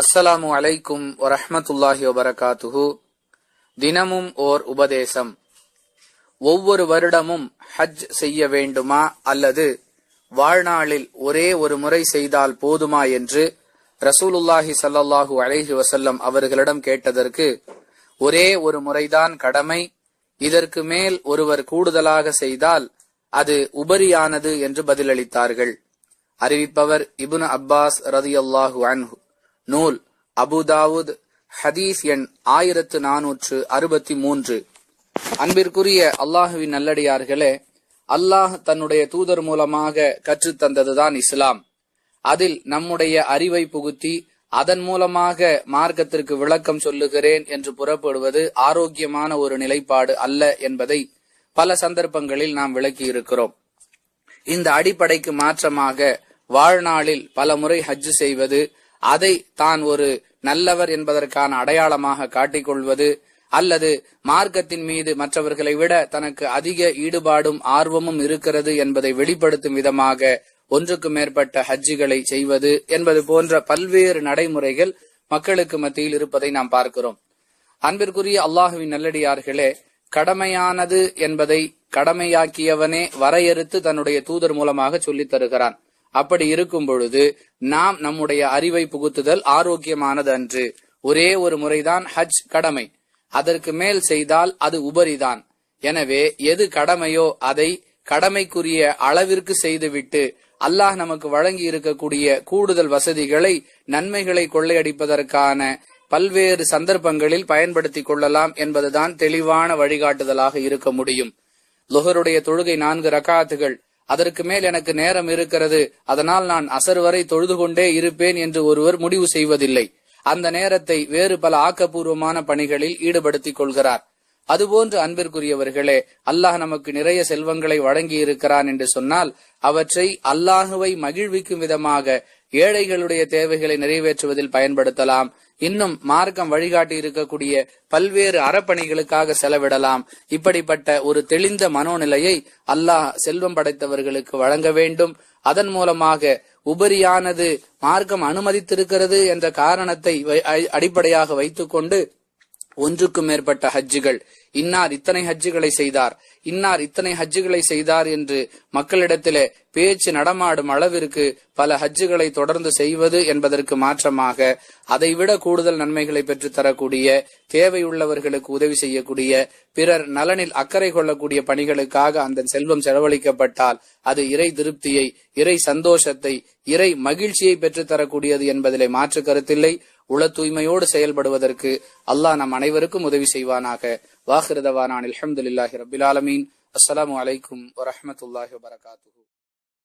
அஸ்ஸலாமு அலைக்கும் வரஹ்மத்துல்லாஹி வபரகாத்துஹு. தினமும் ஓர் உபதேசம். ஒவ்வொரு வருடமும் ஹஜ் செய்ய வேண்டுமா அல்லது வாழ்நாளில் ஒரே ஒரு முறை செய்தால் போதுமா என்று ரசூலுல்லாஹி ஸல்லல்லாஹு அலைஹி வஸல்லம் அவர்களிடம் கேட்டதற்கு, ஒரே ஒரு முறைதான் கடமை, இதற்கு மேல் ஒருவர் கூடுதலாக செய்தால் அது உபரியானது என்று பதிலளித்தார்கள். அறிவிப்பவர் இப்னு அப்பாஸ் ரலியல்லாஹு அன்ஹு. நூல் அபுதாவுத், ஹதீஸ் எண் 1463. அன்பிற்குரிய அல்லாஹுவின் நல்லடியார்களே, அல்லாஹ் தன்னுடைய தூதர் மூலமாக கற்றுத்தந்ததுதான் இஸ்லாம். அதில் நம்முடைய அறிவை புகுத்தி அதன் மூலமாக மார்க்கத்திற்கு விளக்கம் சொல்லுகிறேன் என்று புறப்படுவது ஆரோக்கியமான ஒரு நிலைப்பாடு அல்ல என்பதை பல சந்தர்ப்பங்களில் நாம் விளக்கி இருக்கிறோம். இந்த அடிப்படைக்கு மாற்றமாக வாழ்நாளில் பல முறை ஹஜ் செய்வது, அதை தான் ஒரு நல்லவர் என்பதற்கான அடையாளமாக காட்டிக்கொள்வது, அல்லது மார்க்கத்தின் மீது மற்றவர்களை விட தனக்கு அதிக ஈடுபாடும் ஆர்வமும் இருக்கிறது என்பதை வெளிப்படுத்தும் விதமாக ஒன்றுக்கு மேற்பட்ட ஹஜ்ஜுகளை செய்வது என்பது போன்ற பல்வேறு நடைமுறைகள் மக்களுக்கு மத்தியில் இருப்பதை நாம் பார்க்கிறோம். அன்பிற்குரிய அல்லாஹுவின் நல்லடியார்களே, கடமையானது என்பதை கடமையாக்கியவனே வரையறுத்து தன்னுடைய தூதர் மூலமாக சொல்லித் தருகிறான். அப்படி இருக்கும் பொழுது நாம் நம்முடைய அறிவை புகுத்துதல் ஆரோக்கியமானது அன்று. ஒரே ஒரு முறைதான் ஹஜ் கடமை, அதற்கு மேல் செய்தால் அது உபரிதான். எனவே எது கடமையோ அதை கடமைக்குரிய அளவிற்கு செய்துவிட்டு அல்லாஹ் நமக்கு வழங்கி இருக்கக்கூடிய கூடுதல் வசதிகளை, நன்மைகளை கொள்ளையடிப்பதற்கான பல்வேறு சந்தர்ப்பங்களில் பயன்படுத்திக் கொள்ளலாம் என்பதுதான் தெளிவான வழிகாட்டுதலாக இருக்க முடியும். லுஹருடைய தொழுகை 4 ரக்காத்துகள், அதற்கு மேல் எனக்கு நேரம் இருக்கிறது, அதனால் நான் அசர் வரை தொழுது கொண்டே இருப்பேன் என்று ஒருவர் முடிவு செய்வதில்லை. அந்த நேரத்தை வேறு பல ஆக்கப்பூர்வமான பணிகளில் ஈடுபடுத்திக் கொள்கிறார். அதுபோன்று அன்பிற்குரியவர்களே, அல்லாஹ் நமக்கு நிறைய செல்வங்களை வழங்கி இருக்கிறான் என்று சொன்னால் அவற்றை அல்லாஹுவை மகிழ்விக்கும் விதமாக ஏழைகளுடைய தேவைகளை நிறைவேற்றுவதில் பயன்படுத்தலாம். இன்னும் மார்க்கம் வழிகாட்டி இருக்கக்கூடிய பல்வேறு அறப்பணிகளுக்காக செலவிடலாம். இப்படிப்பட்ட ஒரு தெளிந்த மனோநிலையை அல்லாஹ் செல்வம் படைத்தவர்களுக்கு வழங்க வேண்டும். அதன் மூலமாக உபரியானது மார்க்கம் அனுமதித்திருக்கிறது என்ற காரணத்தை அடிப்படையாக வைத்துக்கொண்டு ஒன்றுக்கு மேற்பட்ட ஹஜ்ஜுகள், இன்னார் இத்தனை ஹஜ்ஜுகளை செய்தார், இன்னார் இத்தனை ஹஜ்ஜுகளை செய்தார் என்று மக்களிடத்திலே பேச்சு நடமாடும் அளவிற்கு பல ஹஜ்ஜுகளை தொடர்ந்து செய்வது என்பதற்கு மாற்றமாக அதைவிட கூடுதல் நன்மைகளை பெற்று தரக்கூடிய, தேவையுள்ளவர்களுக்கு உதவி செய்யக்கூடிய, பிறர் நலனில் அக்கறை கொள்ளக்கூடிய பணிகளுக்காக அந்த செல்வம் செலவழிக்கப்பட்டால் அது இறை திருப்தியை, இறை சந்தோஷத்தை, இறை மகிழ்ச்சியை பெற்று தரக்கூடியது என்பதிலே மாற்று கருத்தில்லை. உள தூய்மையோடு செயல்படுவதற்கு அல்லாஹ் நம் அனைவருக்கும் உதவி செய்வானாக. வாஹிரு தவானா அல்ஹம்துலில்லாஹி ரப்பில் ஆலமீன். அஸ்ஸலாமு அலைக்கும் வரஹ்மத்துல்லாஹி வபரகாத்துஹு.